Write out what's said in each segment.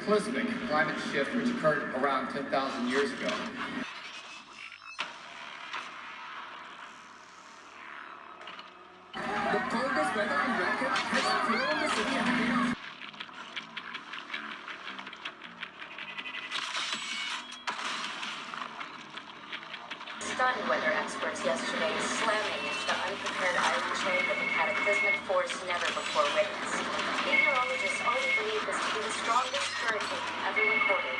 cataclysmic climate shift which occurred around 10,000 years ago. The coldest weather on record has thrown the city under chaos. Stunned weather experts yesterday slamming into the unprepared iron chain of a cataclysmic force never before witnessed. Meteorologists already believe this to be the strongest hurricane ever recorded.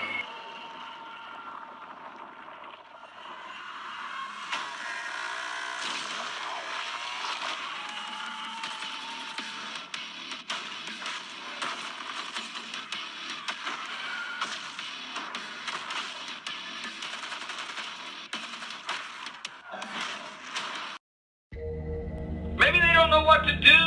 Maybe they don't know what to do.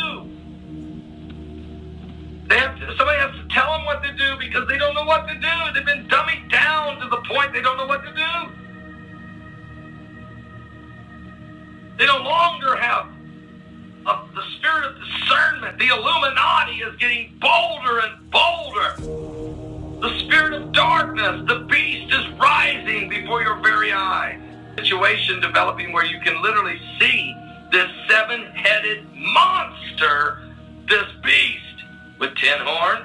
Somebody has to tell them what to do because they don't know what to do. They've been dummied down to the point they don't know what to do. They no longer have the spirit of discernment. The Illuminati is getting bolder and bolder. The spirit of darkness, the beast is rising before your very eyes. Situation developing where you can literally see this seven-headed monster, this beast with 10 horns,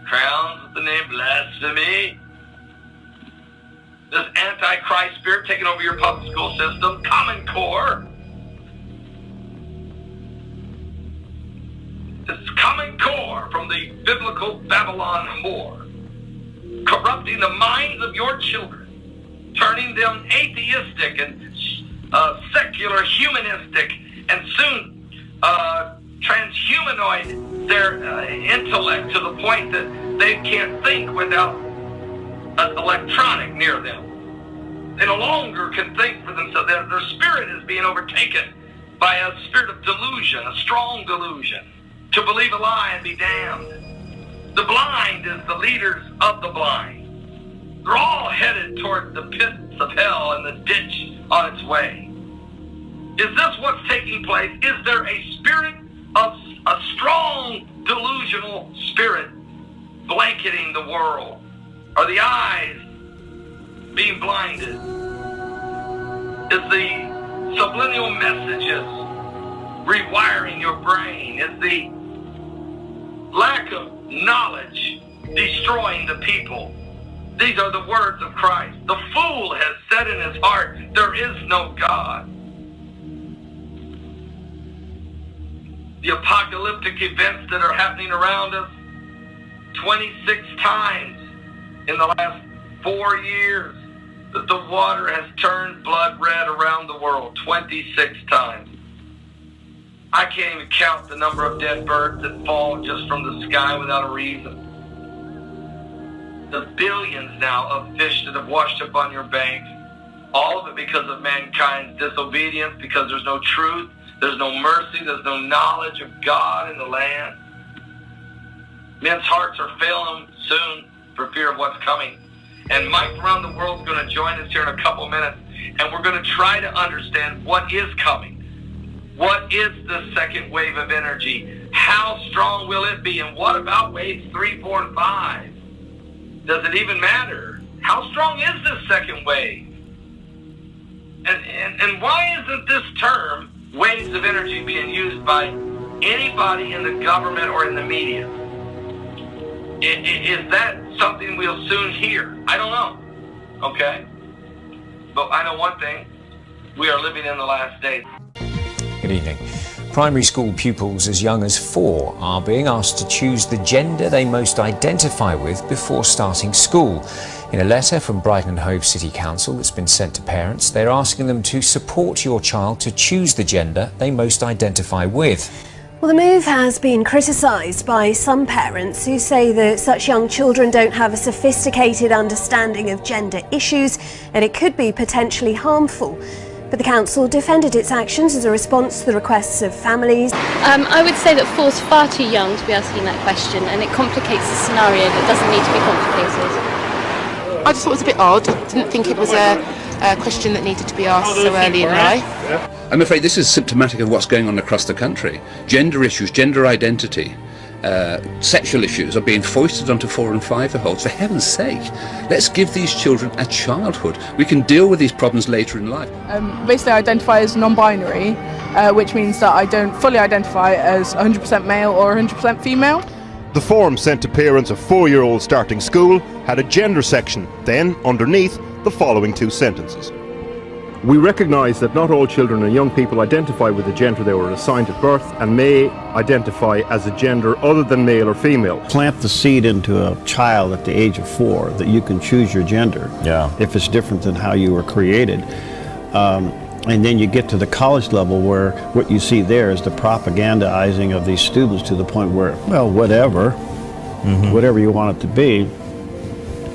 crowns with the name blasphemy, this antichrist spirit taking over your public school system, Common Core, this Common Core from the biblical Babylon whore, corrupting the minds of your children, turning them atheistic and secular, humanistic, and soon transhumanoid their intellect to the point that they can't think without an electronic near them. They no longer can think for themselves. Their spirit is being overtaken by a spirit of delusion, a strong delusion, to believe a lie and be damned. The blind is the leaders of the blind. They're all headed toward the pits of hell and the ditch on its way. Is this what's taking place? Is there a spirit of a strong delusional spirit blanketing the world? Are the eyes being blinded? Is the subliminal messages rewiring your brain? Is the lack of knowledge destroying the people? These are the words of Christ. The fool has said in his heart, there is no God. The apocalyptic events that are happening around us, 26 times in the last 4 years that the water has turned blood red around the world, 26 times. I can't even count the number of dead birds that fall just from the sky without a reason. The billions now of fish that have washed up on your banks, all of it because of mankind's disobedience, because there's no truth, there's no mercy, there's no knowledge of God in the land. Men's hearts are failing them soon for fear of what's coming. And Mike around the world is going to join us here in a couple minutes, and we're going to try to understand what is coming. What is the second wave of energy? How strong will it be? And what about waves 3, 4, and 5? Does it even matter? How strong is this second wave? And why isn't this term, waves of energy, being used by anybody in the government or in the media? Is that something we'll soon hear? I don't know. Okay? But I know one thing. We are living in the last days. Good evening. Primary school pupils as young as 4 are being asked to choose the gender they most identify with before starting school. In a letter from Brighton and Hove City Council that's been sent to parents, they're asking them to support your child to choose the gender they most identify with. Well, the move has been criticised by some parents who say that such young children don't have a sophisticated understanding of gender issues and it could be potentially harmful. But the council defended its actions as a response to the requests of families. I would say that 4's far too young to be asking that question, and it complicates the scenario that doesn't need to be complicated. I just thought it was a bit odd. Didn't think it was a question that needed to be asked so early in life. I'm afraid this is symptomatic of what's going on across the country. Gender issues, gender identity, sexual issues are being foisted onto 4 and 5-year-olds. For heaven's sake, let's give these children a childhood. We can deal with these problems later in life. Basically, I identify as non-binary, which means that I don't fully identify as 100% male or 100% female. The form sent to parents of 4-year-olds starting school had a gender section, then, underneath, the following 2 sentences. We recognise that not all children and young people identify with the gender they were assigned at birth and may identify as a gender other than male or female. Plant the seed into a child at the age of 4 that you can choose your gender if it's different than how you were created. And then you get to the college level where what you see there is the propagandizing of these students to the point where, well, whatever you want it to be.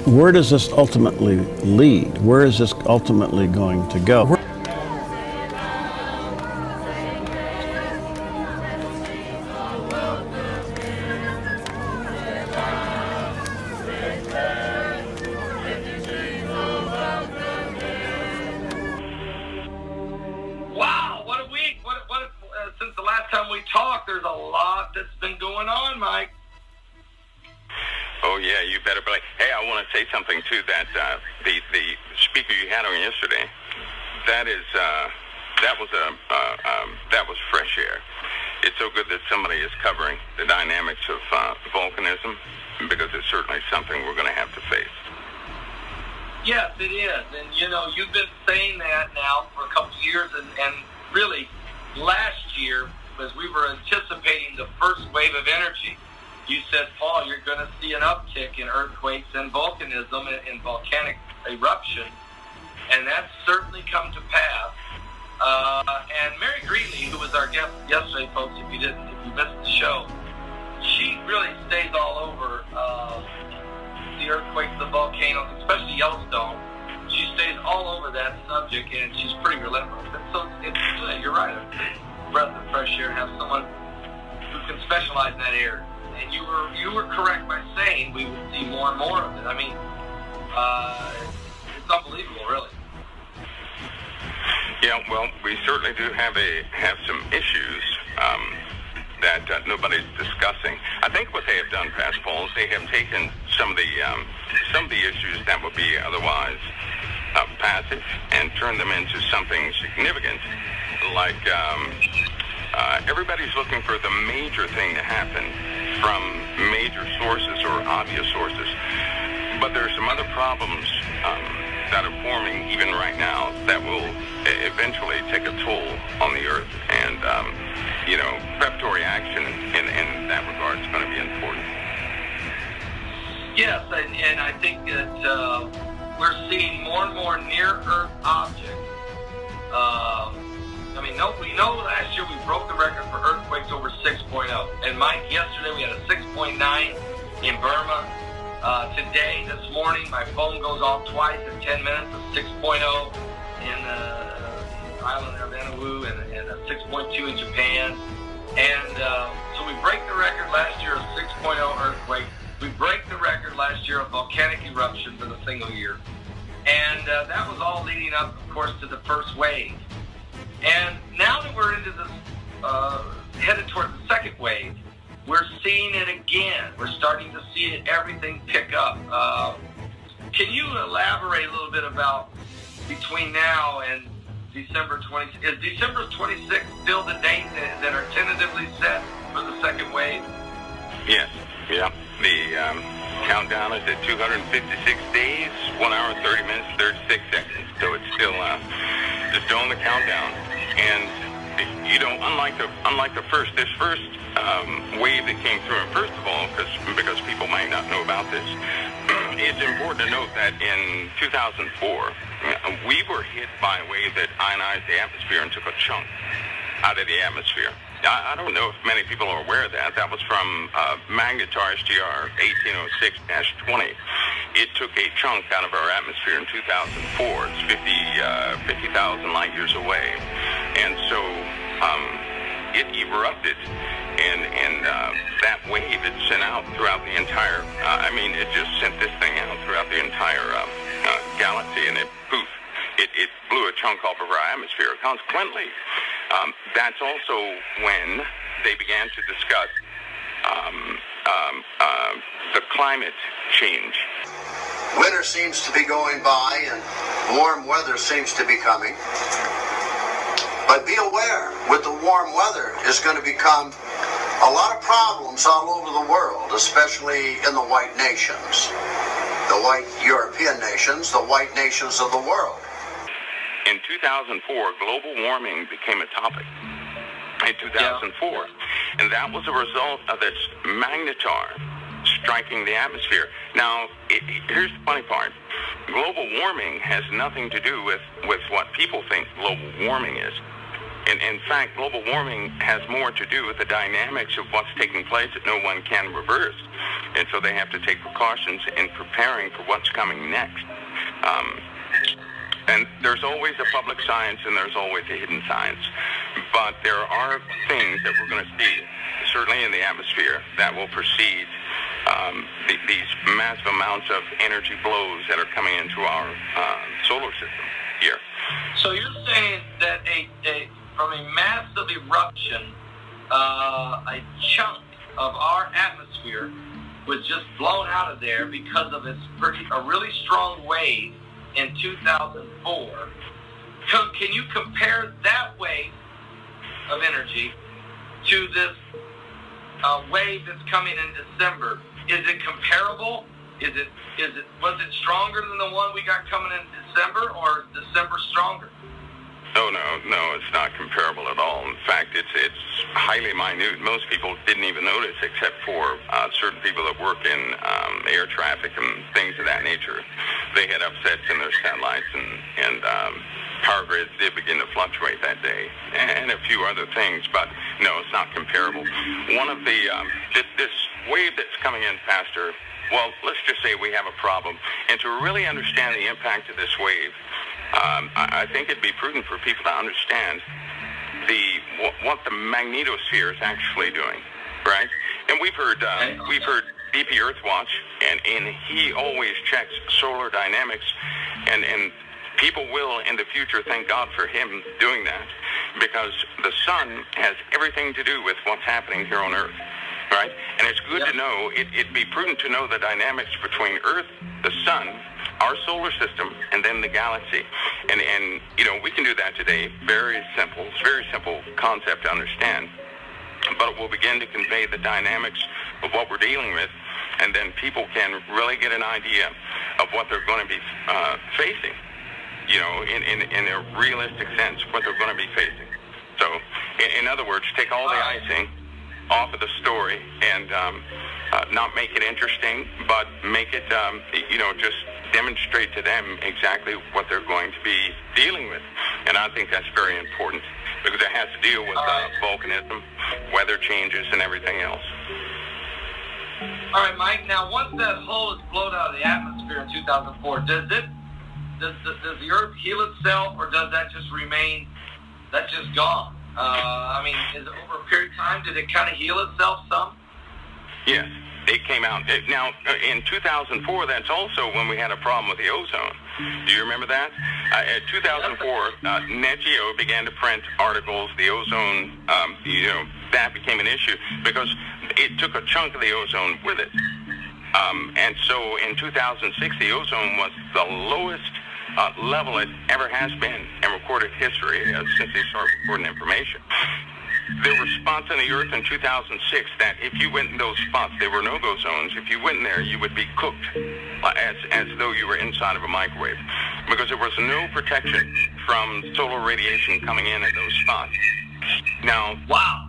Where does this ultimately lead? Where is this ultimately going to go? Wow, what a week. Since the last time we talked, there's a lot that's been going on, Mike. Oh, yeah, you better believe. Hey, I want to say something, too, that the speaker you had on yesterday, that was fresh air. It's so good that somebody is covering the dynamics of volcanism, because it's certainly something we're going to have to face. Yes, it is. And, you know, you've been saying that now for a couple of years, and really last year, as we were anticipating the first wave of energy, you said, Paul, you're going to see an uptick in earthquakes and volcanism and volcanic eruption, and that's certainly come to pass. And Mary Greeley, who was our guest yesterday, folks, if you missed the show, she really stays all over the earthquakes, the volcanoes, especially Yellowstone. She stays all over that subject, and she's pretty relentless. And so it's good. You're right. A breath of fresh air to have someone who can specialize in that area. And you were correct by saying we would see more and more of it. I mean, it's unbelievable, really. Yeah, well, we certainly do have some issues that nobody's discussing. I think what they have done, Pastor Paul, is they have taken some of the issues that would be otherwise passive and turned them into something significant, like everybody's looking for the major thing to happen from major sources or obvious sources. But there are some other problems that are forming even right now that will eventually take a toll on the earth, and preparatory action in that regard is going to be important. Yes, and I think that we're seeing more and more near-Earth objects. We know last year we broke the record for earthquakes over 6.0. And Mike, yesterday we had a 6.9 in Burma. Today, this morning, my phone goes off twice in 10 minutes, a 6.0 in the island of Vanuatu and a 6.2 in Japan. And so we break the record last year of 6.0 earthquake. We break the record last year of volcanic eruptions in a single year. And that was all leading up, of course, to the first wave. And now that we're into this, headed toward the second wave, we're seeing it again. We're starting to see everything pick up. Can you elaborate a little bit about between now and December 26th? Is December 26th still the date that are tentatively set for the second wave? Yes, yeah. The countdown is at 256 days, 1 hour, 30 minutes, 36 seconds. So it's still on the countdown. And unlike the first wave that came through, and first of all, because people might not know about this, it's important to note that in 2004, we were hit by a wave that ionized the atmosphere and took a chunk out of the atmosphere. I don't know if many people are aware of that. That was from Magnetar STR 1806-20. It took a chunk out of our atmosphere in 2004. It's 50,000 light years away. And so it erupted, and that wave it sent out throughout the entire, it just sent this thing out throughout the entire galaxy, and it blew a chunk off of our atmosphere. Consequently, that's also when they began to discuss the climate change. Winter seems to be going by and warm weather seems to be coming. But be aware, with the warm weather, is going to become a lot of problems all over the world, especially in the white nations, the white European nations, the white nations of the world. In 2004, global warming became a topic. In 2004, and that was a result of this magnetar striking the atmosphere. Now, here's the funny part. Global warming has nothing to do with what people think global warming is. In fact, global warming has more to do with the dynamics of what's taking place that no one can reverse. And so they have to take precautions in preparing for what's coming next. And there's always a public science and there's always a hidden science. But there are things that we're going to see, certainly in the atmosphere, that will precede these massive amounts of energy flows that are coming into our solar system here. So you're saying that from a massive eruption, a chunk of our atmosphere was just blown out of there because of a really strong wave in 2004. Can you compare that wave of energy to this wave that's coming in December? Is it comparable? Was it stronger than the one we got coming in December, or is December stronger? Oh, no, it's not comparable at all. In fact, it's highly minute. Most people didn't even notice, except for certain people that work in air traffic and things of that nature. They had upsets in their satellites, and power grids did begin to fluctuate that day, and a few other things. But no, it's not comparable. One of the this wave that's coming in faster. Well, let's just say we have a problem, and to really understand the impact of this wave, I think it'd be prudent for people to understand what the magnetosphere is actually doing, right? And we've heard BP Earthwatch, and he always checks solar dynamics, and people will in the future thank God for him doing that, because the sun has everything to do with what's happening here on Earth. Right? And it's good to know, it'd be prudent to know the dynamics between Earth, the sun, our solar system, and then the galaxy. And you know, we can do that today. Very simple. It's a very simple concept to understand. But it will begin to convey the dynamics of what we're dealing with, and then people can really get an idea of what they're going to be facing, you know, in a realistic sense, what they're going to be facing. So, in other words, take all the icing off of the story and not make it interesting, but make it, you know, just demonstrate to them exactly what they're going to be dealing with. And I think that's very important, because it has to deal with volcanism, weather changes, and everything else. All right, Mike. Now, once that hole is blown out of the atmosphere in 2004, does the Earth heal itself, or does that just remain? That's just gone. I mean, is it over a period of time? Did it kind of heal itself some? Yes, it came out. Now, in 2004, that's also when we had a problem with the ozone. Do you remember that? In 2004, Net Geo began to print articles. The ozone, you know, that became an issue because it took a chunk of the ozone with it. And so in 2006, the ozone was the lowest level it ever has been in recorded history since they started recording information. There were spots on the Earth in 2006 that if you went in those spots, there were no-go zones. If you went in there, you would be cooked as though you were inside of a microwave, because there was no protection from solar radiation coming in at those spots. Now, wow,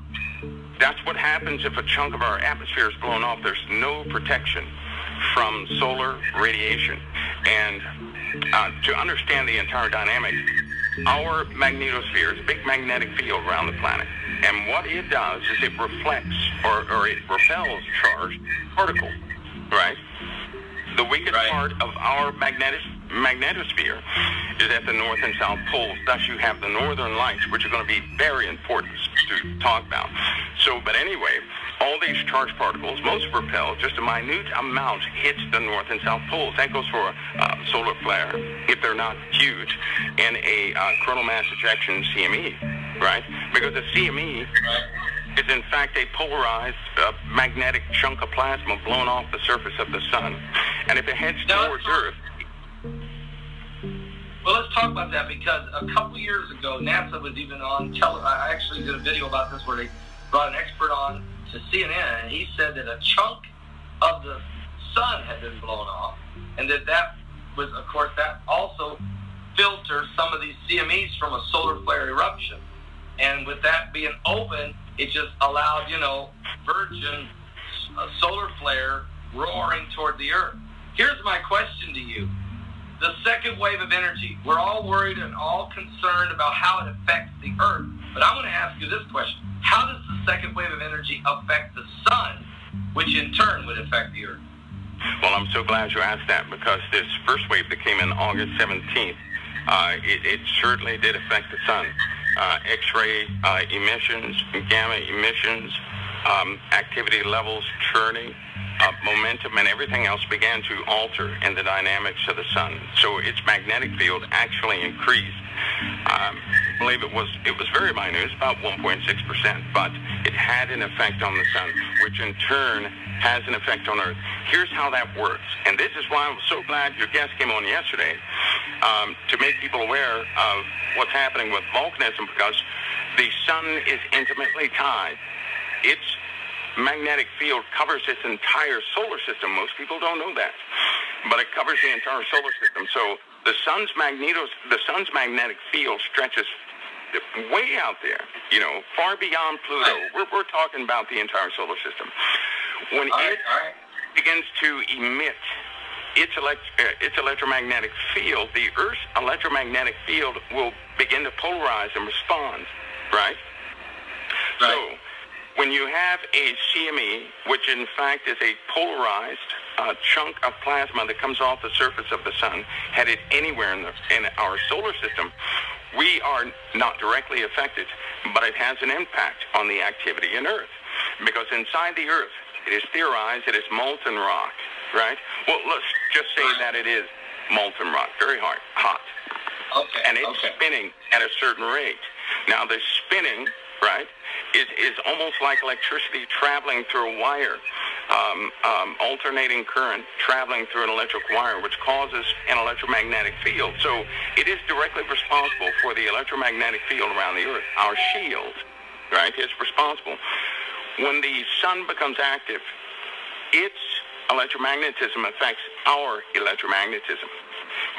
that's what happens if a chunk of our atmosphere is blown off. There's no protection from solar radiation. And to understand the entire dynamic, our magnetosphere is a big magnetic field around the planet. And what it does is it reflects or it repels charged particles, right? The weakest part of our magnetosphere is at the north and south poles. Thus, you have the northern lights, which are going to be very important to talk about. So, but anyway, all these charged particles, most repel, just a minute amount hits the north and south poles. That goes for a solar flare, if they're not huge, and a coronal mass ejection, CME, right? Because the CME is in fact a polarized magnetic chunk of plasma blown off the surface of the sun. And if it heads towards Earth... Well, let's talk about that, because a couple years ago, NASA was even on I actually did a video about this where they brought an expert on to CNN, and he said that a chunk of the sun had been blown off, and that was, of course, that also filters some of these CMEs from a solar flare eruption. And with that being open, it just allowed, virgin solar flare roaring toward the Earth. Here's my question to you. The second wave of energy, we're all worried and all concerned about how it affects the Earth. But I'm going to ask you this question. How does the second wave of energy affect the sun, which in turn would affect the Earth? Well, I'm so glad you asked that, because this first wave that came in August 17th, it certainly did affect the sun. X-ray emissions, gamma emissions, activity levels churning, momentum, and everything else began to alter in the dynamics of the sun. So its magnetic field actually increased. I believe it was very minute, about 1.6%, but it had an effect on the sun, which in turn has an effect on Earth. Here's how that works, and this is why I'm so glad your guest came on yesterday, to make people aware of what's happening with volcanism, because the sun is intimately tied. Its magnetic field covers its entire solar system. Most people don't know that, but it covers the entire solar system. So the sun's magnetic field stretches way out there, far beyond Pluto. We're talking about the entire solar system. When it begins to emit its electromagnetic field, the Earth's electromagnetic field will begin to polarize and respond, right? So when you have a CME, which in fact is a polarized chunk of plasma that comes off the surface of the sun, headed anywhere in our solar system, we are not directly affected, but it has an impact on the activity in Earth. Because inside the Earth, it is theorized it is molten rock, right? Well, let's just say that it is molten rock, very hot. Okay. And it's spinning at a certain rate. Now, the spinning, right, is almost like electricity traveling through a wire, alternating current traveling through an electric wire, which causes an electromagnetic field. So it is directly responsible for the electromagnetic field around the Earth. Our shield, right, is responsible. When the sun becomes active, its electromagnetism affects our electromagnetism.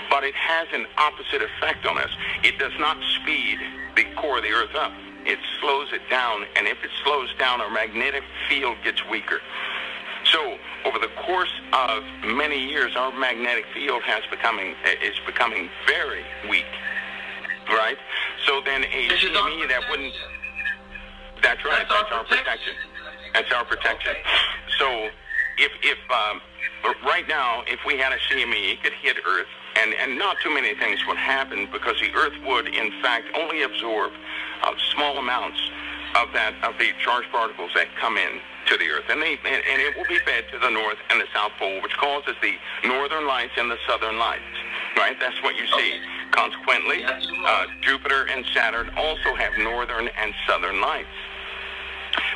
But it has an opposite effect on us. It does not speed the core of the Earth up. It slows it down, and if it slows down, our magnetic field gets weaker. So over the course of many years, our magnetic field is becoming very weak, right? So then a CME that wouldn't... That's right. That's our protection. That's our protection. So if right now, if we had a CME, it could hit Earth, and not too many things would happen, because the Earth would, in fact, only absorb small amounts of the charged particles that come in to the Earth, and it will be fed to the North and the South Pole, which causes the Northern Lights and the Southern Lights. Right? That's what you see. Consequently, Jupiter and Saturn also have Northern and Southern Lights.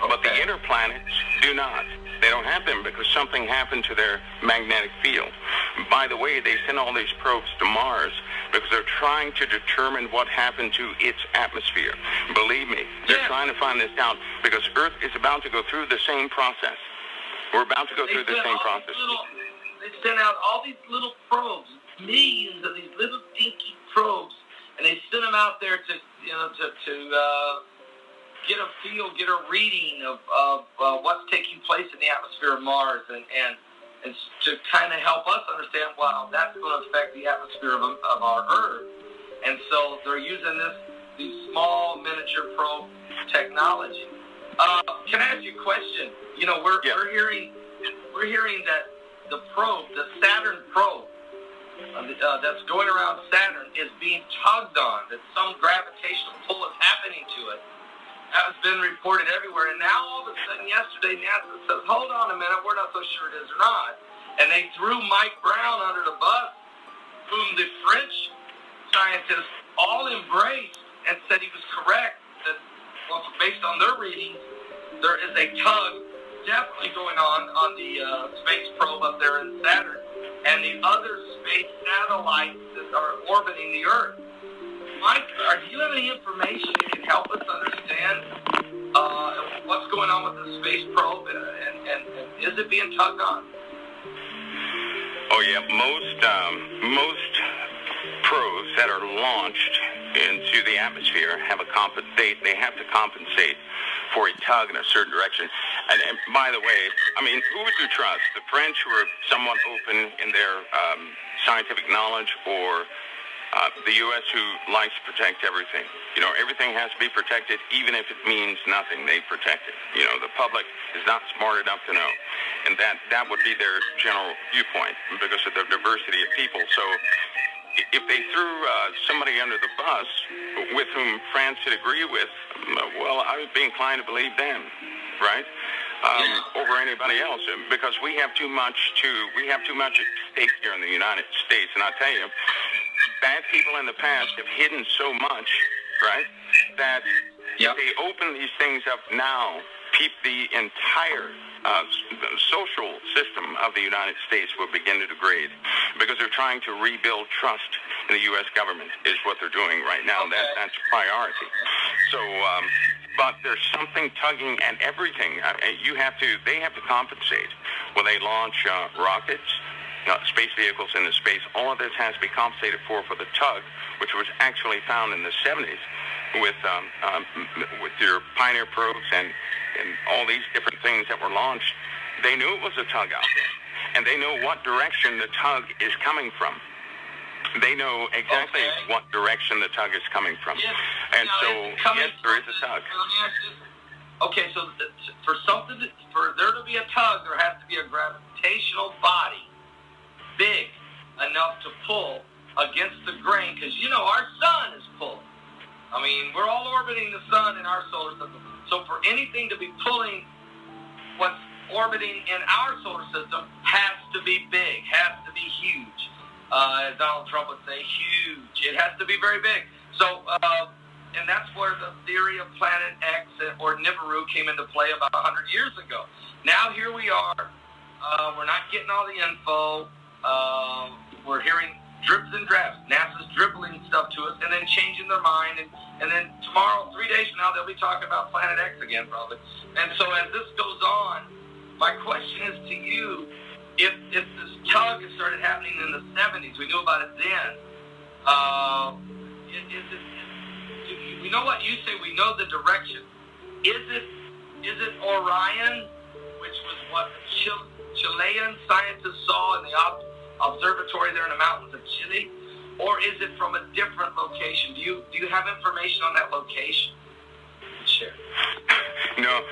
But the inner planets do not. They don't have them because something happened to their magnetic field. By the way, they send all these probes to Mars because they're trying to determine what happened to its atmosphere. Believe me, they're trying to find this out, because Earth is about to go through the same process. We're about to go through the same process. They send out all these little probes, millions of these little dinky probes, and they send them out there to get a feel, get a reading of what's taking place in the atmosphere of Mars, and to kind of help us understand, wow, that's going to affect the atmosphere of our Earth. And so they're using these small miniature probe technology. Can I ask you a question? We're hearing that the probe, the Saturn probe, that's going around Saturn is being tugged on, that some gravitational pull is happening to it. That has been reported everywhere. And now all of a sudden yesterday, NASA says, hold on a minute, we're not so sure it is or not. And they threw Mike Brown under the bus, whom the French scientists all embraced and said he was correct, that, well, based on their readings, there is a tug definitely going on the space probe up there in Saturn and the other space satellites that are orbiting the Earth. Mike, do you have any information that can help us understand what's going on with the space probe and is it being tugged on? Oh yeah, most probes that are launched into the atmosphere have they have to compensate for a tug in a certain direction. And by the way, I mean, who would you trust? The French, who are somewhat open in their scientific knowledge, or the U.S., who likes to protect everything? You know, everything has to be protected, even if it means nothing. They protect it. You know, the public is not smart enough to know, and that would be their general viewpoint because of the diversity of people. So, if they threw somebody under the bus with whom France would agree with, well, I would be inclined to believe them, right? Over anybody else, because we have too much at stake here in the United States. And I tell you, bad people in the past have hidden so much, right, that if they open these things up now, the entire social system of the United States will begin to degrade, because they're trying to rebuild trust in the U.S. government is what they're doing right now. Okay. That's priority. So, but there's something tugging at everything. They have to compensate. When they launch rockets, space vehicles into space, all of this has to be compensated for the tug, which was actually found in the 70s with your Pioneer probes and all these different things that were launched. They knew it was a tug out there, and they know what direction the tug is coming from. They know exactly what direction the tug is coming from. Yes. And so, yes, there is a tug. Okay, so for there to be a tug, there has to be a gravitational body big enough to pull against the grain, because, you know, our sun is pulling. I mean, we're all orbiting the sun in our solar system. So for anything to be pulling what's orbiting in our solar system has to be big, has to be huge. As Donald Trump would say, huge. It has to be very big. So, and that's where the theory of Planet X or Nibiru came into play about 100 years ago. Now here we are. We're not getting all the info. We're hearing drips and drabs. NASA's dribbling stuff to us and then changing their mind. And then tomorrow, 3 days from now, they'll be talking about Planet X again, probably. And so as this goes on, my question is to you, if this tug has started happening in the 70s, we knew about it then, we know what you say, we know the direction. Is it Orion, which was what the Chilean scientists saw in the observatory there in the mountains of Chile, or is it from a different location? Do you have information on that location? Sure. No.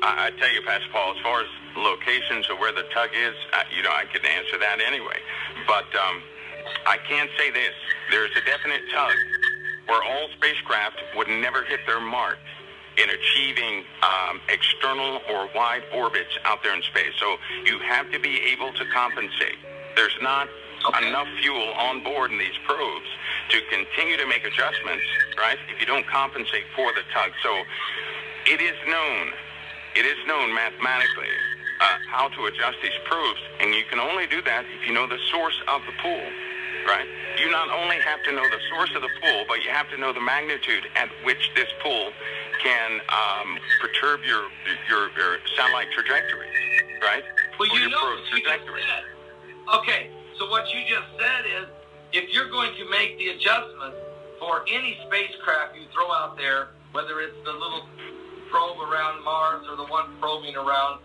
I tell you, Pastor Paul, as far as locations of where the tug is, I can answer that anyway. But I can say this: there's a definite tug where all spacecraft would never hit their mark in achieving external or wide orbits out there in space. So you have to be able to compensate. There's not enough fuel on board in these probes to continue to make adjustments, right, if you don't compensate for the tug. So it is known mathematically how to adjust these probes, and you can only do that if you know the source of the pull, right? You not only have to know the source of the pull, but you have to know the magnitude at which this pull can perturb your satellite trajectory, right? Well, you know what you just said. Okay, so what you just said is, if you're going to make the adjustments for any spacecraft you throw out there, whether it's the little probe around Mars or the one probing around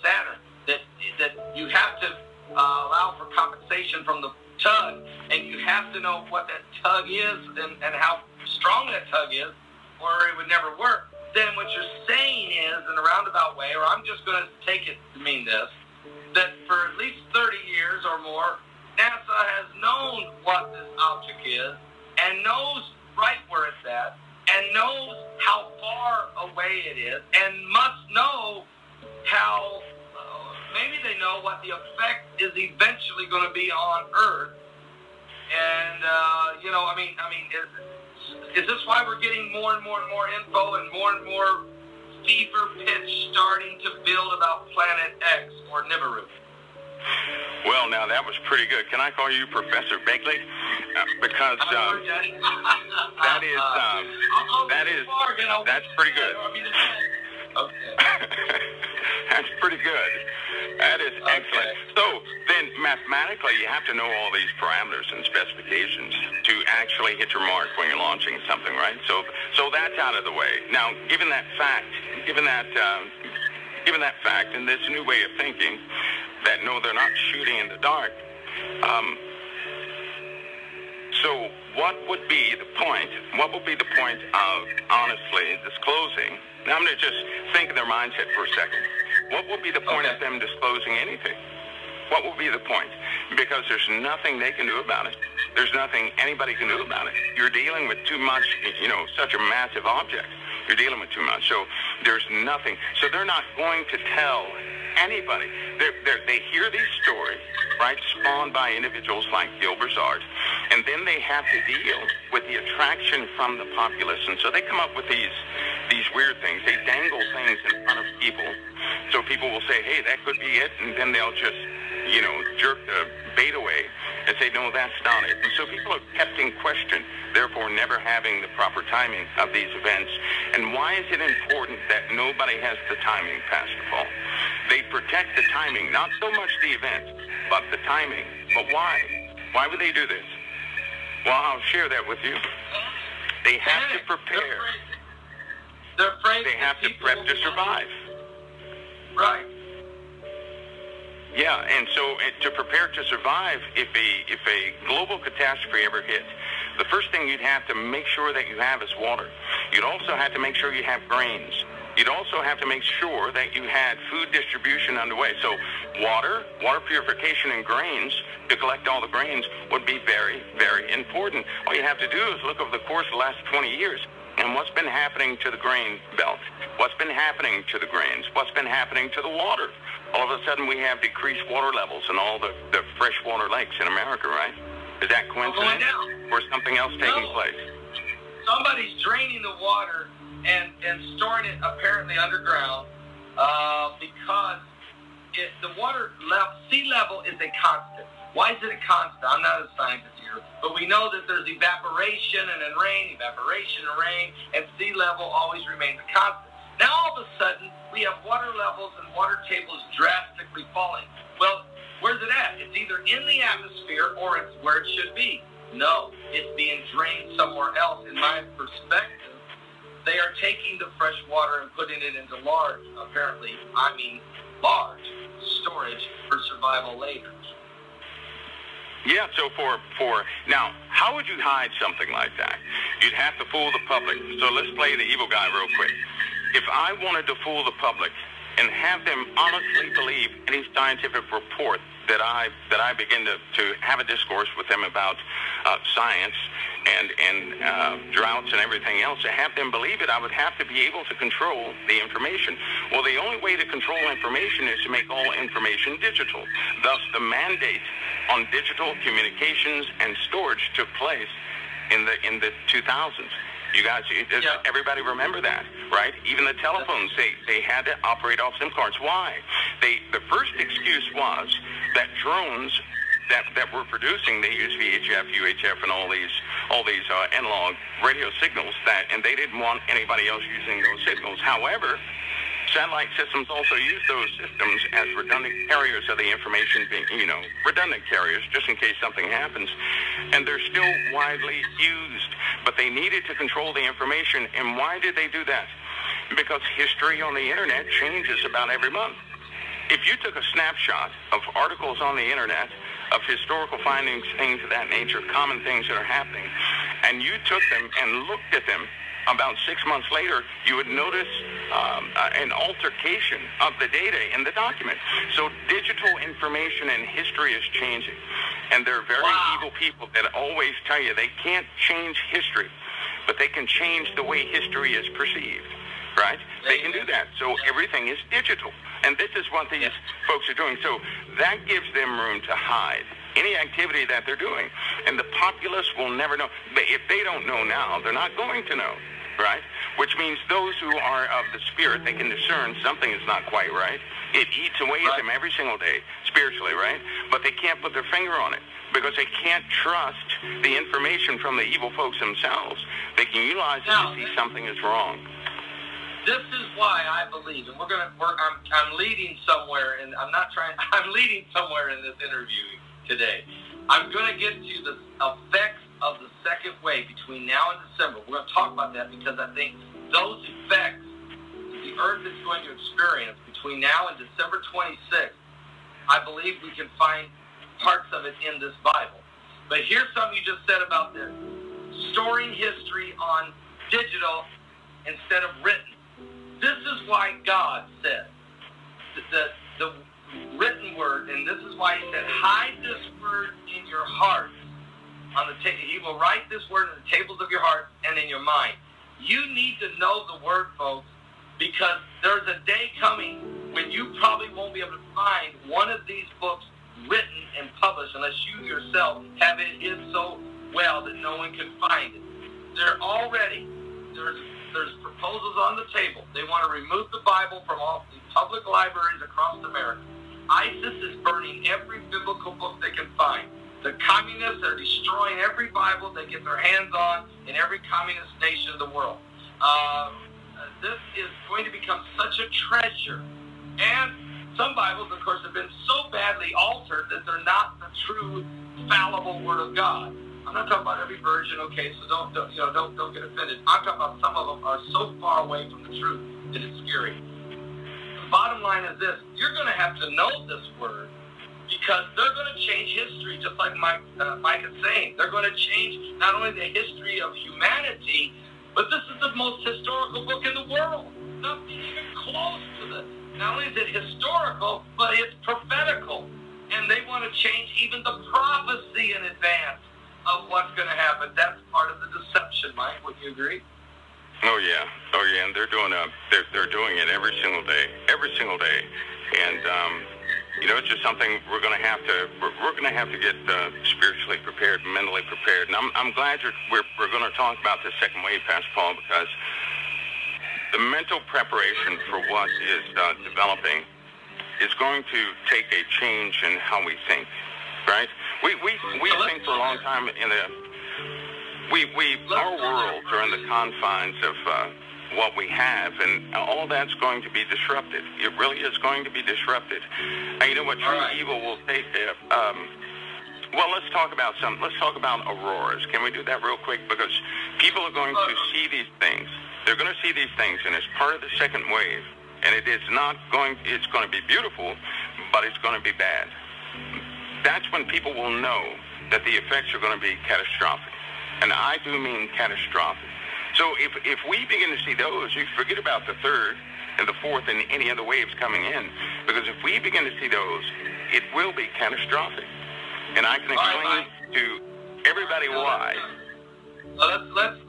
Saturn, that you have to allow for compensation from the tug, and you have to know what that tug is and how strong that tug is, or it would never work. Then what you're saying is, in a roundabout way, or I'm just going to take it to mean this, that for at least 30 years or more, NASA has known what this object is and knows right where it's at and knows how far away it is and must know how, maybe they know what the effect is eventually going to be on Earth. And, is this why we're getting more and more and more info and more fever pitch starting to build about Planet X or Nibiru? Well, now that was pretty good. Can I call you Professor Begley? Because that's pretty good. That's pretty good. That is excellent. So then mathematically, you have to know all these parameters and specifications to actually hit your mark when you're launching something, right? So that's out of the way. Now, given that fact, and this new way of thinking, that no, they're not shooting in the dark. So what would be the point? What would be the point of honestly disclosing? Now I'm going to just think of their mindset for a second. What would be the point of them disclosing anything? What would be the point? Because there's nothing they can do about it. There's nothing anybody can do about it. You're dealing with too much, such a massive object. You're dealing with too much. So there's nothing. So they're not going to tell anybody. They hear these stories, right, spawned by individuals like Gil Broussard, and then they have to deal with the attraction from the populace. And so they come up with these weird things. They dangle things in front of people, so people will say, hey, that could be it, and then they'll just, jerk the bait away and say, no, that's not it. And so people are kept in question, therefore never having the proper timing of these events. And why is it important that nobody has the timing, Pastor Paul? They protect the timing, not so much the event, but the timing. But why? Why would they do this? Well, I'll share that with you. They have to prepare. They're afraid. They have to prep to survive. Right. Yeah, and so to prepare to survive, if a global catastrophe ever hit, the first thing you'd have to make sure that you have is water. You'd also have to make sure you have grains. You'd also have to make sure that you had food distribution underway. So water purification, and grains to collect all the grains would be very, very important. All you have to do is look over the course of the last 20 years and what's been happening to the grain belt, what's been happening to the grains, what's been happening to the water. All of a sudden we have decreased water levels in all the freshwater lakes in America, right? Is that coincidence or something else taking place? Somebody's draining the water and storing it apparently underground because the water level, sea level is a constant. Why is it a constant? I'm not a scientist here, but we know that there's evaporation and then rain, and sea level always remains a constant. Now all of a sudden we have water levels and water tables drastically falling. Well, where's it at? It's either in the atmosphere or it's where it should be. No, it's being drained somewhere else. In my perspective, they are taking the fresh water and putting it into large storage for survival later. Yeah, so for now, how would you hide something like that? You'd have to fool the public. So let's play the evil guy real quick. If I wanted to fool the public and have them honestly believe any scientific report that I begin to have a discourse with them about science and droughts and everything else, to have them believe it, I would have to be able to control the information. Well, the only way to control information is to make all information digital. Thus, the mandate on digital communications and storage took place in the 2000s. You guys, everybody remember that, right? Even the telephones, they had to operate off SIM cards. Why? The first excuse was that drones that were producing, they used VHF, UHF, and all these analog radio signals, and they didn't want anybody else using those signals. However, satellite systems also use those systems as redundant carriers of the information, redundant carriers, just in case something happens. And they're still widely used, but they needed to control the information. And why did they do that? Because history on the internet changes about every month. If you took a snapshot of articles on the internet, of historical findings, things of that nature, common things that are happening, and you took them and looked at them, about 6 months later, you would notice an altercation of the data in the document. So digital information and history is changing. And there are very evil people that always tell you they can't change history, but they can change the way history is perceived, right? They can do that. So everything is digital. And this is what these folks are doing. So that gives them room to hide any activity that they're doing. And the populace will never know. If they don't know now, they're not going to know. right? Which means those who are of the Spirit, they can discern something is not quite right. It eats away at them every single day, spiritually, right? But they can't put their finger on it because they can't trust the information from the evil folks themselves. They can utilize it to see something is wrong. This is why I believe, and I'm leading somewhere, and I'm leading somewhere in this interview today. I'm going to get to the effects of the second wave between now and December. We're going to talk about that because I think those effects the earth is going to experience between now and December 26th, I believe we can find parts of it in this Bible. But here's something you just said about this. Storing history on digital instead of written. This is why God said the written word, and this is why he said, hide this word in your heart. He will write this word in the tables of your heart and in your mind. You need to know the word, folks, because there's a day coming when you probably won't be able to find one of these books written and published unless you yourself have it hid so well that no one can find it. There's proposals on the table. They want to remove the Bible from all the public libraries across America. ISIS is burning every biblical book they can find. The communists are destroying every Bible they get their hands on in every communist nation of the world. This is going to become such a treasure. And some Bibles, of course, have been so badly altered that they're not the true, fallible Word of God. I'm not talking about every version, okay, so don't get offended. I'm talking about some of them are so far away from the truth that it's scary. The bottom line is this: you're going to have to know this Word because they're going to change history, just like Mike is saying. They're going to change not only the history of humanity, but this is the most historical book in the world. Nothing even close to this. Not only is it historical, but it's prophetical. And they want to change even the prophecy in advance of what's going to happen. That's part of the deception, Mike. Would you agree? Oh yeah, and they're doing it every single day, and it's just something we're going to have to get spiritually prepared, mentally prepared. And I'm glad we're going to talk about the second wave, Pastor Paul, because the mental preparation for what is developing is going to take a change in how we think. Right? We think for a long time our worlds are in the confines of what we have, and all that's going to be disrupted. It really is going to be disrupted. And you know what? True evil will take. Let's talk about auroras. Can we do that real quick? Because people are going to see these things. They're going to see these things, and it's part of the second wave. And it's going to be beautiful, but it's going to be bad. That's when people will know that the effects are going to be catastrophic. And I do mean catastrophic. So if we begin to see those, you forget about the third and the fourth and any other waves coming in. Because if we begin to see those, it will be catastrophic. And I can explain to everybody why. Let's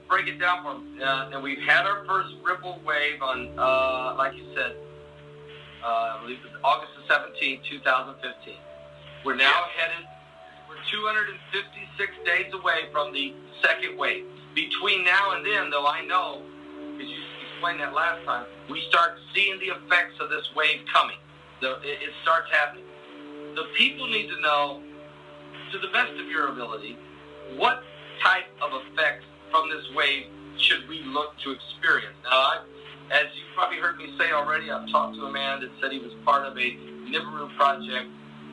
break it down for them. And we've had our first ripple wave on, like you said, I believe it was August the 17th, 2015. We're now we're 256 days away from the second wave. Between now and then, though, I know, because you explained that last time, we start seeing the effects of this wave coming. It starts happening. The people need to know, to the best of your ability, what type of effects from this wave should we look to experience. Now, as you probably heard me say already, I've talked to a man that said he was part of a Nibiru project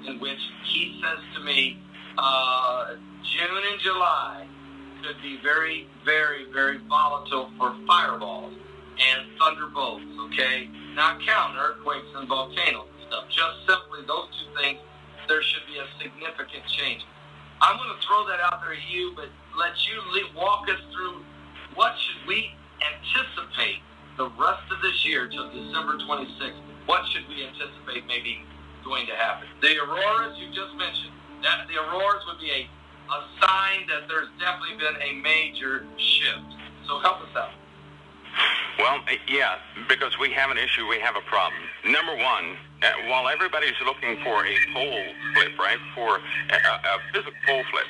in which he says to me, June and July could be very, very, very volatile for fireballs and thunderbolts, okay? Not counting earthquakes and volcanoes and stuff. Just simply those two things, there should be a significant change. I'm going to throw that out there to you, but let you walk us through what should we anticipate the rest of this year till December 26th. What should we anticipate maybe going to happen? The auroras you just mentioned, that the auroras would be a sign that there's definitely been a major shift. So help us out. Well, yeah, because we have an issue, we have a problem. Number one, while everybody's looking for a pole flip, right, for a physical pole flip,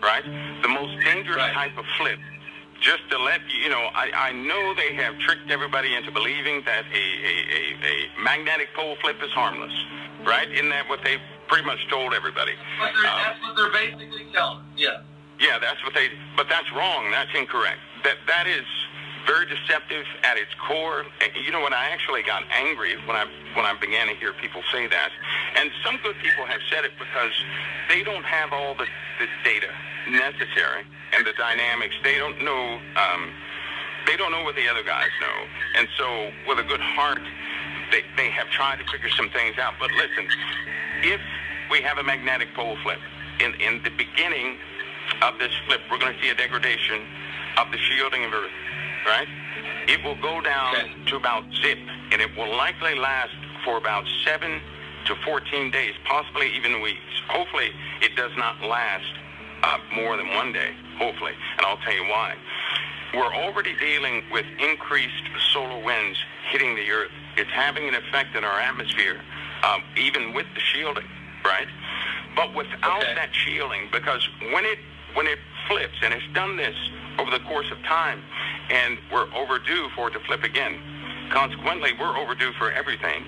right, the most dangerous type of flip just to let you know, I know they have tricked everybody into believing that a magnetic pole flip is harmless, right? Isn't that what they pretty much told everybody? That's what they're basically telling us, yeah. Yeah, but that's wrong. That's incorrect. That is very deceptive at its core. You know what? I actually got angry when I began to hear people say that. And some good people have said it because they don't have all the data necessary and the dynamics. They don't know. They don't know what the other guys know. And so, with a good heart, they have tried to figure some things out. But listen, if we have a magnetic pole flip, in the beginning of this flip, we're going to see a degradation of the shielding of Earth, right? It will go down to about zip, and it will likely last for about 7 to 14 days, possibly even weeks. Hopefully, it does not last more than 1 day, hopefully, and I'll tell you why. We're already dealing with increased solar winds hitting the Earth. It's having an effect in our atmosphere, even with the shielding, right? But without that shielding, because when it flips, and it's done this over the course of time, and we're overdue for it to flip again. Consequently, we're overdue for everything.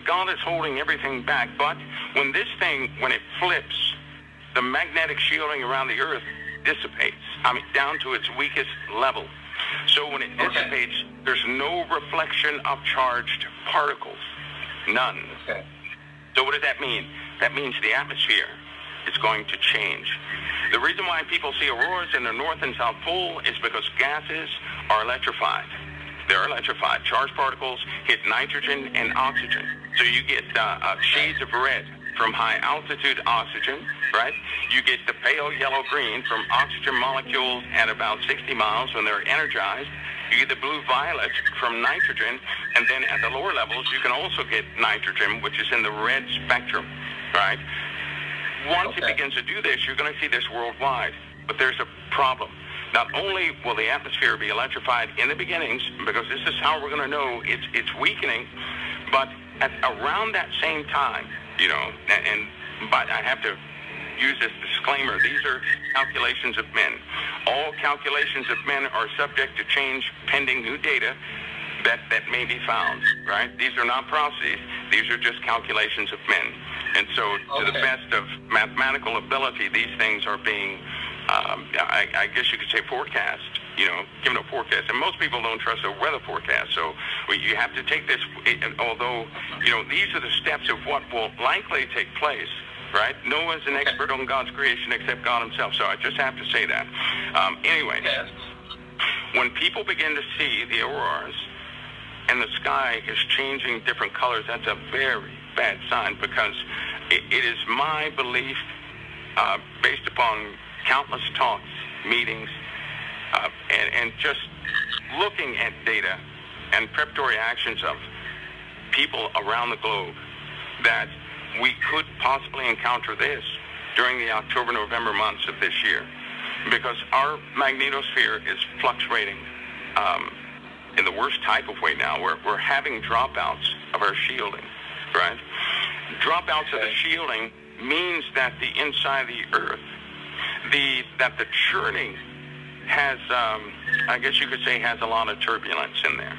God is holding everything back, but when it flips, the magnetic shielding around the Earth dissipates, down to its weakest level. So when it dissipates, there's no reflection of charged particles. None. So what does that mean? That means the atmosphere is going to change. The reason why people see auroras in the North and South Pole is because gases are electrified. They're electrified. Charged particles hit nitrogen and oxygen. So you get shades of red from high altitude oxygen, right? You get the pale yellow-green from oxygen molecules at about 60 miles when they're energized. You get the blue-violet from nitrogen, and then at the lower levels, you can also get nitrogen, which is in the red spectrum, right? Once it begins to do this, you're going to see this worldwide. But there's a problem. Not only will the atmosphere be electrified in the beginnings, because this is how we're going to know it's weakening, but at around that same time, but I have to use this disclaimer, these are calculations of men. All calculations of men are subject to change pending new data that may be found, right? These are not prophecies. These are just calculations of men. And so to the best of mathematical ability, these things are being, I guess you could say, forecast, given a forecast. And most people don't trust a weather forecast. So you have to take this, although, these are the steps of what will likely take place, right? No one's an expert on God's creation except God himself. So I just have to say that. Anyway, when people begin to see the auroras and the sky is changing different colors, that's a very bad sign, because it is my belief, based upon countless talks, meetings, and just looking at data and preparatory actions of people around the globe, that we could possibly encounter this during the October-November months of this year, because our magnetosphere is fluctuating in the worst type of way now. We're having dropouts of our shielding, right? Dropouts of the shielding means that the inside of the Earth, that the churning has, I guess you could say, has a lot of turbulence in there.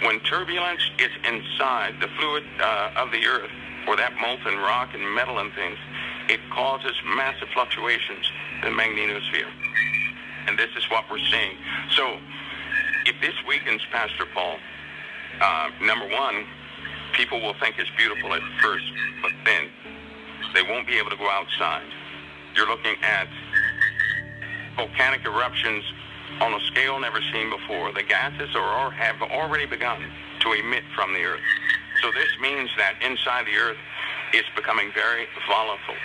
When turbulence is inside the fluid of the Earth, or that molten rock and metal and things, it causes massive fluctuations in the magnetosphere. And this is what we're seeing. So, if this weakens, Pastor Paul, number one, people will think it's beautiful at first, but then they won't be able to go outside. You're looking at volcanic eruptions on a scale never seen before. The gases have already begun to emit from the Earth. So this means that inside the Earth is becoming very volatile,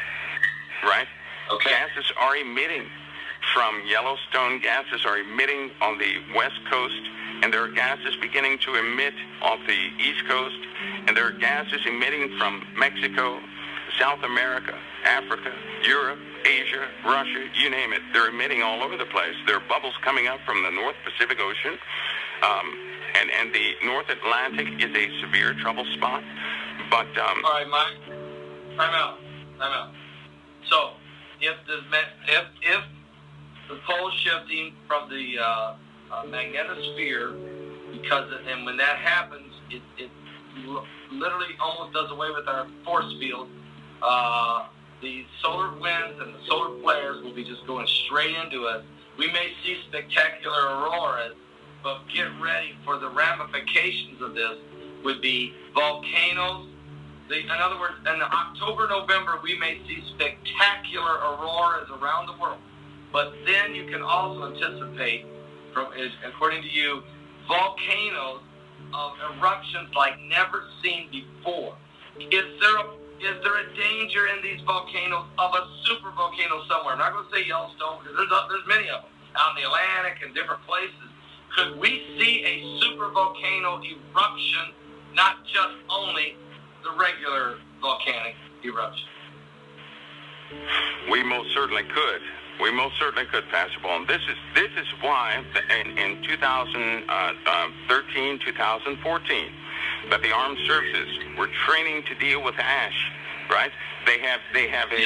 right? Gases are emitting from Yellowstone. Gases are emitting on the West Coast, and there are gases beginning to emit off the East Coast, and there are gases emitting from Mexico, South America, Africa, Europe, Asia, Russia, you name it. They're emitting all over the place. There are bubbles coming up from the North Pacific Ocean, and the North Atlantic is a severe trouble spot. But all right, Mike, time out. So if the pole shifting from the magnetosphere, because and when that happens, it literally almost does away with our force field. The solar winds and the solar flares will be just going straight into us. We may see spectacular auroras, but get ready for the ramifications of this would be volcanoes. In other words, in October, November, we may see spectacular auroras around the world. But then you can also anticipate, according to you, volcanoes of eruptions like never seen before. Is there a danger in these volcanoes of a super volcano somewhere? I'm not going to say Yellowstone, because there's many of them out in the Atlantic and different places. Could we see a super volcano eruption, not just only the regular volcanic eruption? We most certainly could. We most certainly could, Pastor Paul. And this is why in 2013, 2014, that the armed services were training to deal with ash, right? They have a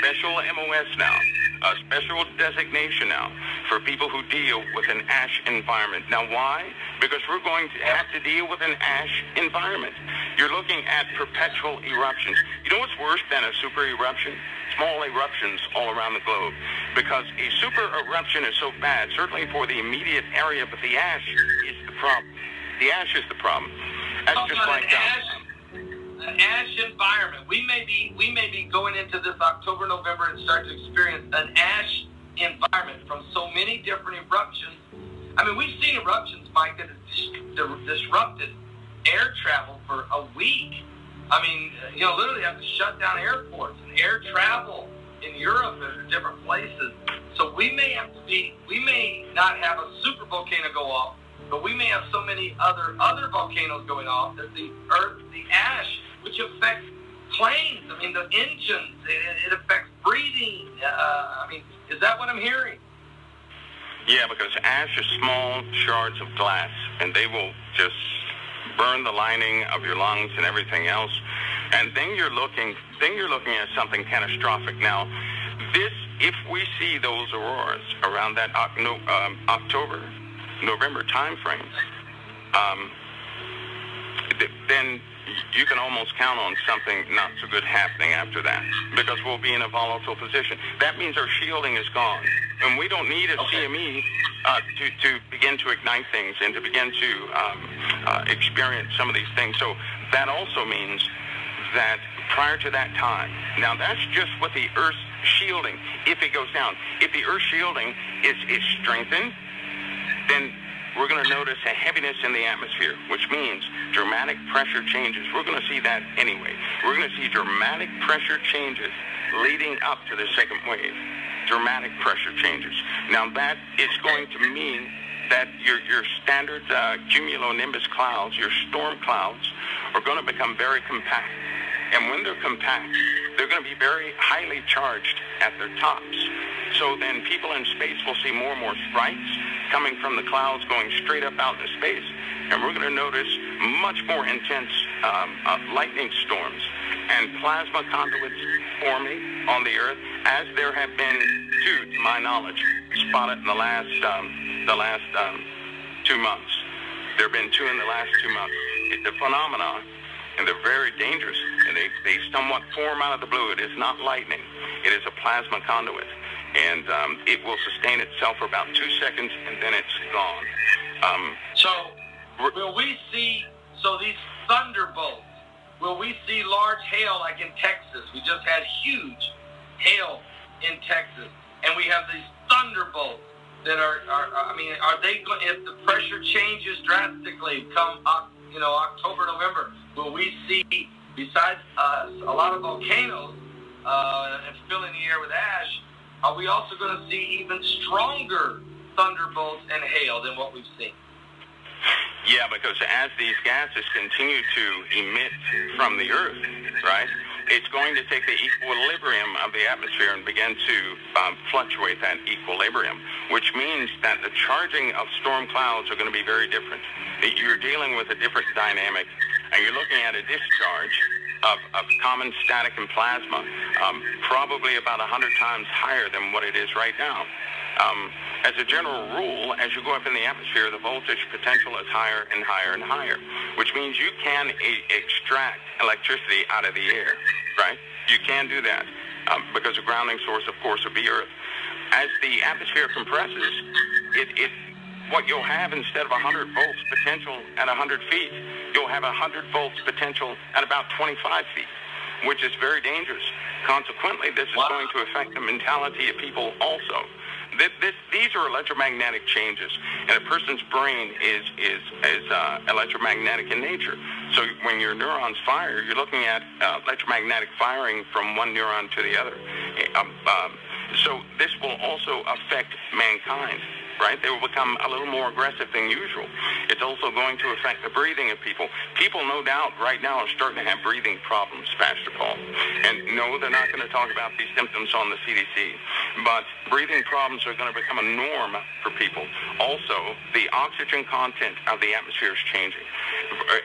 special MOS now, a special designation now for people who deal with an ash environment. Now, why? Because we're going to have to deal with an ash environment. You're looking at perpetual eruptions. You know what's worse than a super eruption? Small eruptions all around the globe. Because a super eruption is so bad, certainly for the immediate area, but the ash is the problem. The ash is the problem. That's just like an ash environment. We may be going into this October, November and start to experience an ash environment from so many different eruptions. I mean, we've seen eruptions, Mike, that have disrupted air travel for a week. I mean, literally have to shut down airports and air travel in Europe and different places. So we may not have a super volcano go off, but we may have so many other volcanoes going off that the ash, which affects planes, I mean, the engines, it affects breathing. I mean, is that what I'm hearing? Yeah, because ash is small shards of glass, and they will just burn the lining of your lungs and everything else. And then you're looking at something catastrophic. Now, if we see those auroras around that October, November time frame, then you can almost count on something not so good happening after that, because we'll be in a volatile position. That means our shielding is gone, and we don't need a CME to begin to ignite things and to begin to experience some of these things. So that also means that prior to that time, now that's just with the Earth's shielding, if it goes down. If the Earth's shielding is strengthened, then we're going to notice a heaviness in the atmosphere, which means dramatic pressure changes. We're going to see that anyway. We're going to see dramatic pressure changes leading up to the second wave. Dramatic pressure changes. Now that is going to mean that your standard cumulonimbus clouds, your storm clouds, are going to become very compact. And when they're compact, they're going to be very highly charged at their tops. So then people in space will see more and more strikes coming from the clouds going straight up out into space. And we're going to notice much more intense lightning storms and plasma conduits forming on the Earth, as there have been two, to my knowledge, spotted in the last 2 months. There have been two in the last 2 months. It's a phenomenon, and they're very dangerous, and they somewhat form out of the blue. It is not lightning. It is a plasma conduit, and it will sustain itself for about 2 seconds, and then it's gone. Will we see, these thunderbolts, will we see large hail like in Texas? We just had huge hail in Texas, and we have these thunderbolts that are they going, if the pressure changes drastically come October, November, will we see, besides a lot of volcanoes and filling the air with ash, are we also going to see even stronger thunderbolts and hail than what we've seen? Yeah, because as these gases continue to emit from the Earth, right, it's going to take the equilibrium of the atmosphere and begin to fluctuate that equilibrium, which means that the charging of storm clouds are going to be very different. You're dealing with a different dynamic, and you're looking at a discharge of common static and plasma, probably about 100 times higher than what it is right now. As a general rule, as you go up in the atmosphere, the voltage potential is higher and higher and higher, which means you can extract electricity out of the air, right? You can do that because the grounding source, of course, would be Earth. As the atmosphere compresses, what you'll have instead of 100 volts potential at 100 feet, you'll have 100 volts potential at about 25 feet, which is very dangerous. Consequently, this is going to affect the mentality of people also. These are electromagnetic changes, and a person's brain is electromagnetic in nature. So when your neurons fire, you're looking at electromagnetic firing from one neuron to the other. So this will also affect mankind, right? They will become a little more aggressive than usual. It's also going to affect the breathing of people. People, no doubt, right now are starting to have breathing problems, Pastor Paul. And no, they're not going to talk about these symptoms on the CDC. But breathing problems are going to become a norm for people. Also, the oxygen content of the atmosphere is changing.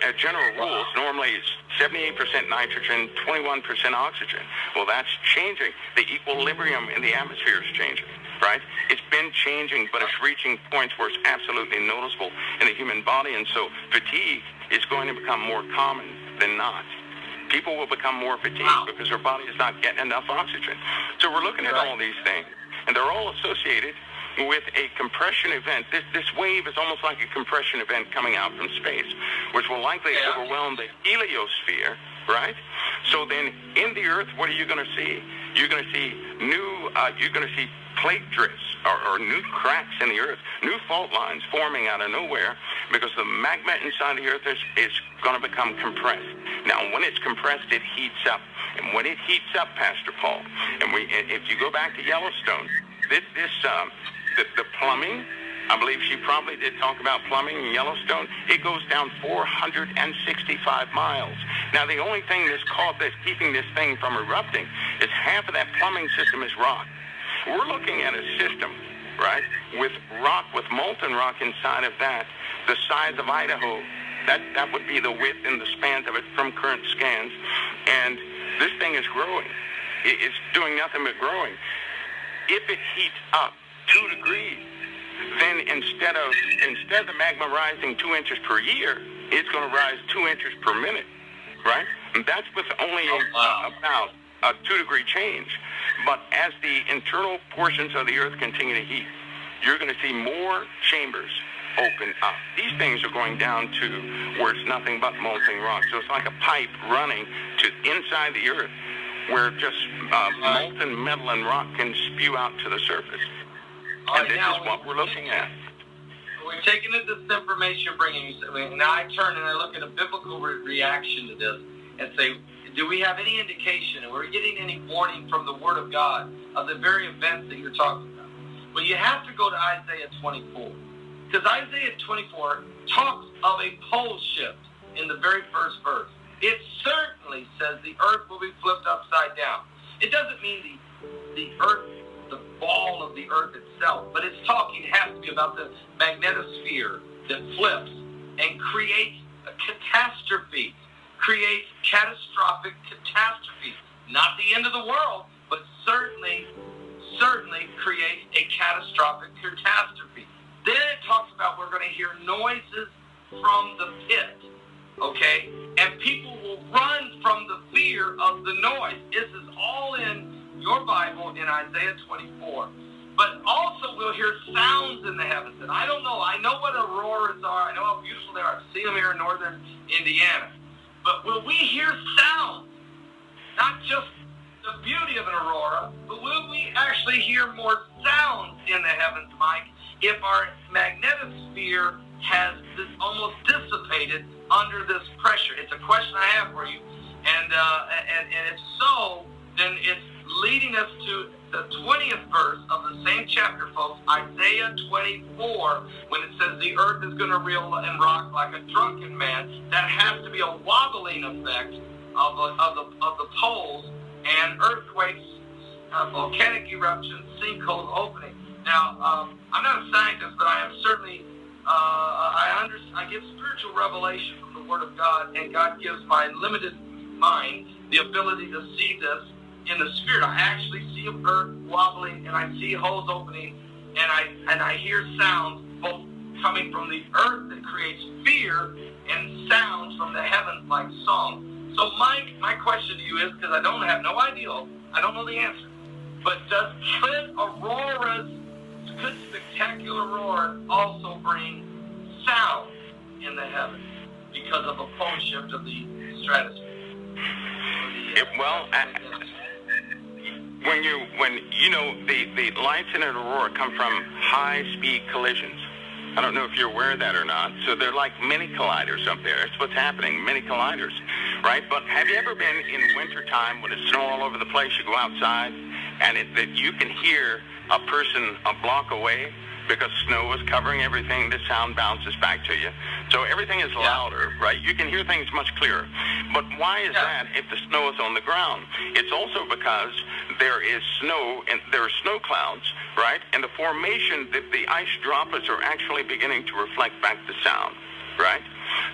As general rules, normally it's 78% nitrogen, 21% oxygen. Well, that's changing. The equilibrium in the atmosphere is changing, right? It's been changing, but it's reaching points where it's absolutely noticeable in the human body, and so fatigue is going to become more common than not. People will become more fatigued because their body is not getting enough oxygen. So we're looking at all these things, and they're all associated with a compression event. This wave is almost like a compression event coming out from space, which will likely overwhelm the heliosphere, right? So then in the Earth, what are you going to see? You're going to see plate drifts or new cracks in the Earth, new fault lines forming out of nowhere because the magma inside the Earth is going to become compressed. Now, when it's compressed, it heats up. And when it heats up, Pastor Paul, and if you go back to Yellowstone, the plumbing, I believe she probably did talk about plumbing in Yellowstone. It goes down 465 miles. Now, the only thing that's keeping this thing from erupting is half of that plumbing system is rock. We're looking at a system, right, with molten rock inside of that, the size of Idaho. That would be the width and the span of it from current scans. And this thing is growing. It's doing nothing but growing. If it heats up 2 degrees, then instead of the magma rising 2 inches per year, it's going to rise 2 inches per minute, right? And that's with only about a 2-degree change. But as the internal portions of the Earth continue to heat, you're going to see more chambers open up. These things are going down to where it's nothing but molten rock. So it's like a pipe running to inside the Earth where just molten metal and rock can spew out to the surface. And this is what we're looking at. We're taking this information you're bringing. Now I turn and I look at a biblical reaction to this and say, do we have any indication, and we're getting any warning from the Word of God of the very events that you're talking about? Well, you have to go to Isaiah 24. Because Isaiah 24 talks of a pole shift in the very first verse. It certainly says the earth will be flipped upside down. It doesn't mean the earth, the ball of the earth itself, but it's talking, it has to be about the magnetosphere that flips and creates a catastrophe, creates catastrophic catastrophe. Not the end of the world, but certainly creates a catastrophic catastrophe. Then it talks about we're going to hear noises from the pit, okay? And people will run from the fear of the noise. This is all in your Bible in Isaiah 24. But also we'll hear sounds in the heavens. And I don't know. I know what auroras are. I know how beautiful they are. I've seen them here in northern Indiana. But will we hear sounds? Not just the beauty of an aurora, but will we actually hear more sounds in the heavens, Mike, if our magnetosphere has this almost dissipated under this pressure? It's a question I have for you. And if so, then it's leading us to the 20th verse of the same chapter, folks, Isaiah 24, when it says the earth is going to reel and rock like a drunken man. That has to be a wobbling effect of the poles and earthquakes, volcanic eruptions, sinkholes opening. Now, I'm not a scientist, but I am certainly, I get spiritual revelation from the Word of God, and God gives my limited mind the ability to see this in the spirit. I actually see a earth wobbling, and I see holes opening, and I hear sounds both coming from the earth that creates fear and sounds from the heavens like song. So my question to you is, because I don't have no idea, I don't know the answer, but could spectacular roars also bring sound in the heavens because of a pole shift of the stratosphere? The lights in an aurora come from high-speed collisions. I don't know if you're aware of that or not. So they're like mini colliders up there. That's what's happening, mini colliders, right? But have you ever been in wintertime when it's snow all over the place? You go outside, and you can hear a person a block away because snow is covering everything. The sound bounces back to you. So everything is louder, right? You can hear things much clearer. But why is that if the snow is on the ground? It's also because there is snow, and there are snow clouds, right? And the formation that the ice droplets are actually beginning to reflect back the sound, right?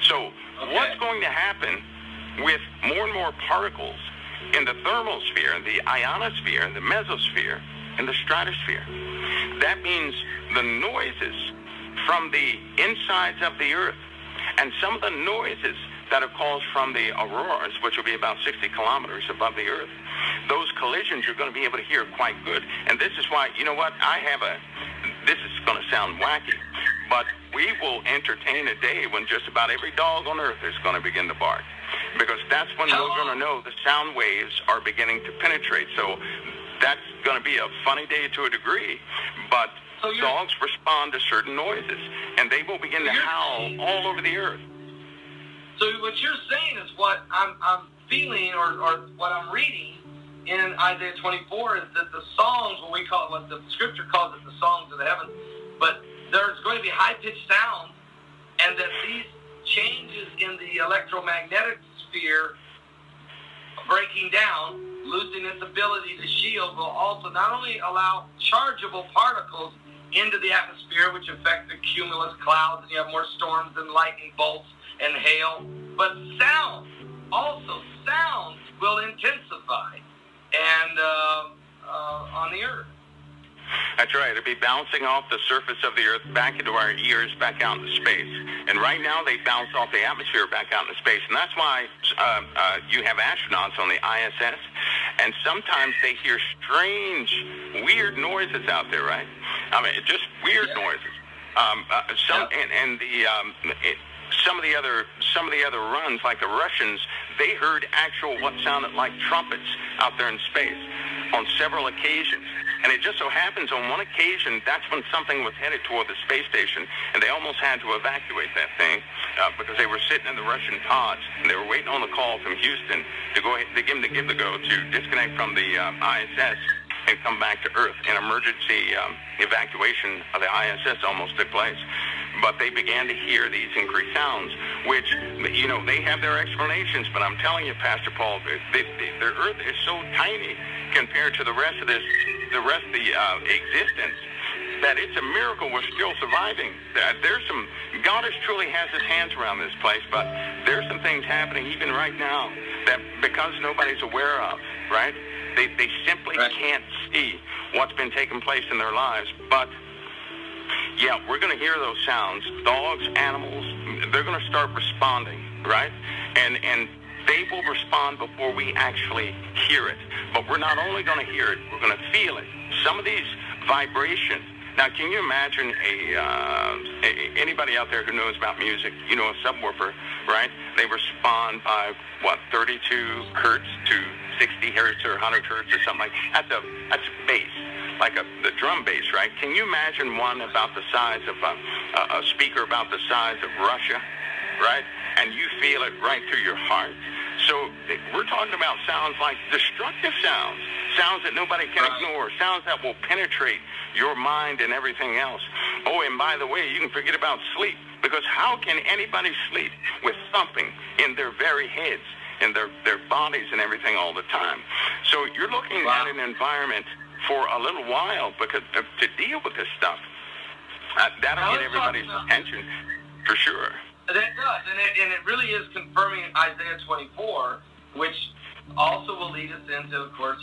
So what's going to happen with more and more particles in the thermosphere, the ionosphere, the mesosphere, and the stratosphere? That means the noises from the insides of the earth and some of the noises that are caused from the auroras, which will be about 60 kilometers above the earth, those collisions you're going to be able to hear quite good. And this is why, you know what, this is going to sound wacky, but we will entertain a day when just about every dog on earth is going to begin to bark, because that's when we're going to know the sound waves are beginning to penetrate. So that's going to be a funny day to a degree, but dogs respond to certain noises, and they will begin to howl all over the earth. So what you're saying is what I'm feeling, or what I'm reading in Isaiah 24, is that the songs, what the scripture calls it, the songs of the heavens, but there's going to be high-pitched sounds, and that these changes in the electromagnetic sphere breaking down, losing its ability to shield, will also not only allow chargeable particles into the atmosphere, which affect the cumulus clouds, and you have more storms and lightning bolts and hail, but sound will intensify and on the earth. That's right. It'll be bouncing off the surface of the earth back into our ears, back out into space. And right now they bounce off the atmosphere back out into space. And that's why you have astronauts on the ISS. And sometimes they hear strange, weird noises out there, right? I mean, just weird noises. Some of the other runs, like the Russians, they heard what sounded like trumpets out there in space on several occasions. And it just so happens on one occasion, that's when something was headed toward the space station, and they almost had to evacuate that thing because they were sitting in the Russian pods, and they were waiting on the call from Houston to go ahead, to give the go to disconnect from the ISS and come back to Earth. An emergency evacuation of the ISS almost took place. But they began to hear these increased sounds, which, they have their explanations, but I'm telling you, Pastor Paul, the Earth is so tiny compared to the rest of the existence, that it's a miracle we're still surviving. God truly has his hands around this place, but there's some things happening even right now that, because nobody's aware of, right? They simply can't see what's been taking place in their lives. But yeah, we're going to hear those sounds. Dogs, animals, they're going to start responding, right? And they will respond before we actually hear it. But we're not only going to hear it, we're going to feel it. Some of these vibrations. Now, can you imagine anybody out there who knows about music, a subwoofer, right? They respond by, 32 hertz to 60 hertz or 100 hertz or something like that. That's bass, like the drum bass, right? Can you imagine one about the size of a speaker about the size of Russia, right? And you feel it right through your heart. So we're talking about sounds like destructive sounds that nobody can ignore, sounds that will penetrate your mind and everything else. Oh, and by the way, you can forget about sleep, because how can anybody sleep with something in their very heads, in their bodies and everything all the time? So you're looking at an environment for a little while because to deal with this stuff. That'll get everybody's attention for sure. That does, and it really is confirming Isaiah 24 which also will lead us into, of course,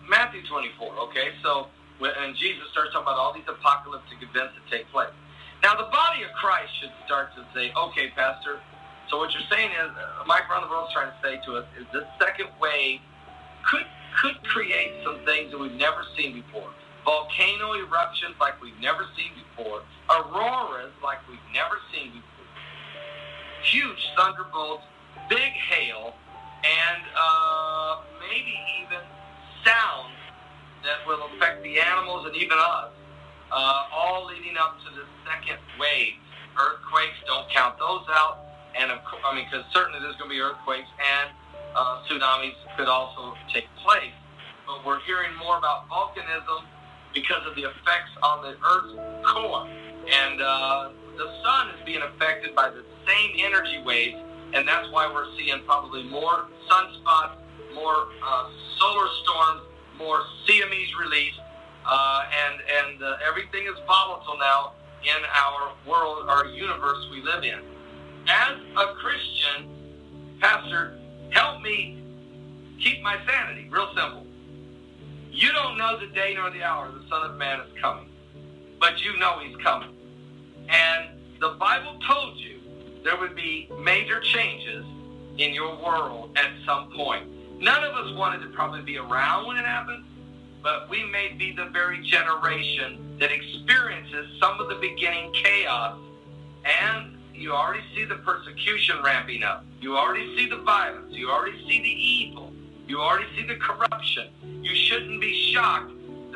Matthew 24, okay? So, and Jesus starts talking about all these apocalyptic events that take place. Now, the body of Christ should start to say, okay, Pastor, so what you're saying is, Mike around the world is trying to say to us, is this second wave could create some things that we've never seen before. Volcano eruptions like we've never seen before. Auroras like we've never seen before. Huge thunderbolts, big hail, and maybe even sound that will affect the animals and even us, all leading up to the second wave. Earthquakes, don't count those out. And because certainly there's going to be earthquakes and tsunamis could also take place. But we're hearing more about volcanism because of the effects on the Earth's core. And the sun is being affected by the same energy waves, and that's why we're seeing probably more sunspots, more solar storms, more CMEs released, and everything is volatile now in our world, our universe we live in. As a Christian, Pastor, help me keep my sanity. Real simple. You don't know the day nor the hour the Son of Man is coming, but you know he's coming. And the Bible told you there would be major changes in your world at some point. None of us wanted to probably be around when it happens, but we may be the very generation that experiences some of the beginning chaos. And you already see the persecution ramping up. You already see the violence. You already see the evil. You already see the corruption. You shouldn't be shocked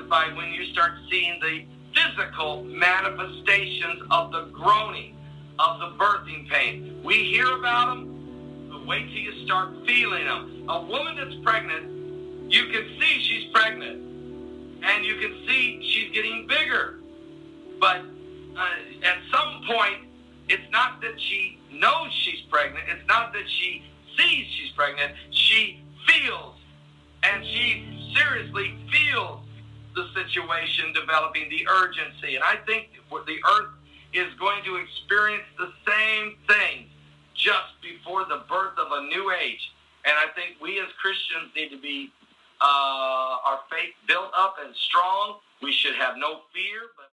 by when you start seeing the physical manifestations of the groaning, of the birthing pain. We hear about them, but wait till you start feeling them. A woman that's pregnant, you can see she's pregnant, and you can see she's getting bigger. But at some point, it's not that she knows she's pregnant. It's not that she sees she's pregnant. She feels, and she seriously feels the situation developing, the urgency. And I think the earth is going to experience the same thing just before the birth of a new age. And I think we as Christians need to be our faith built up and strong. We should have no fear. But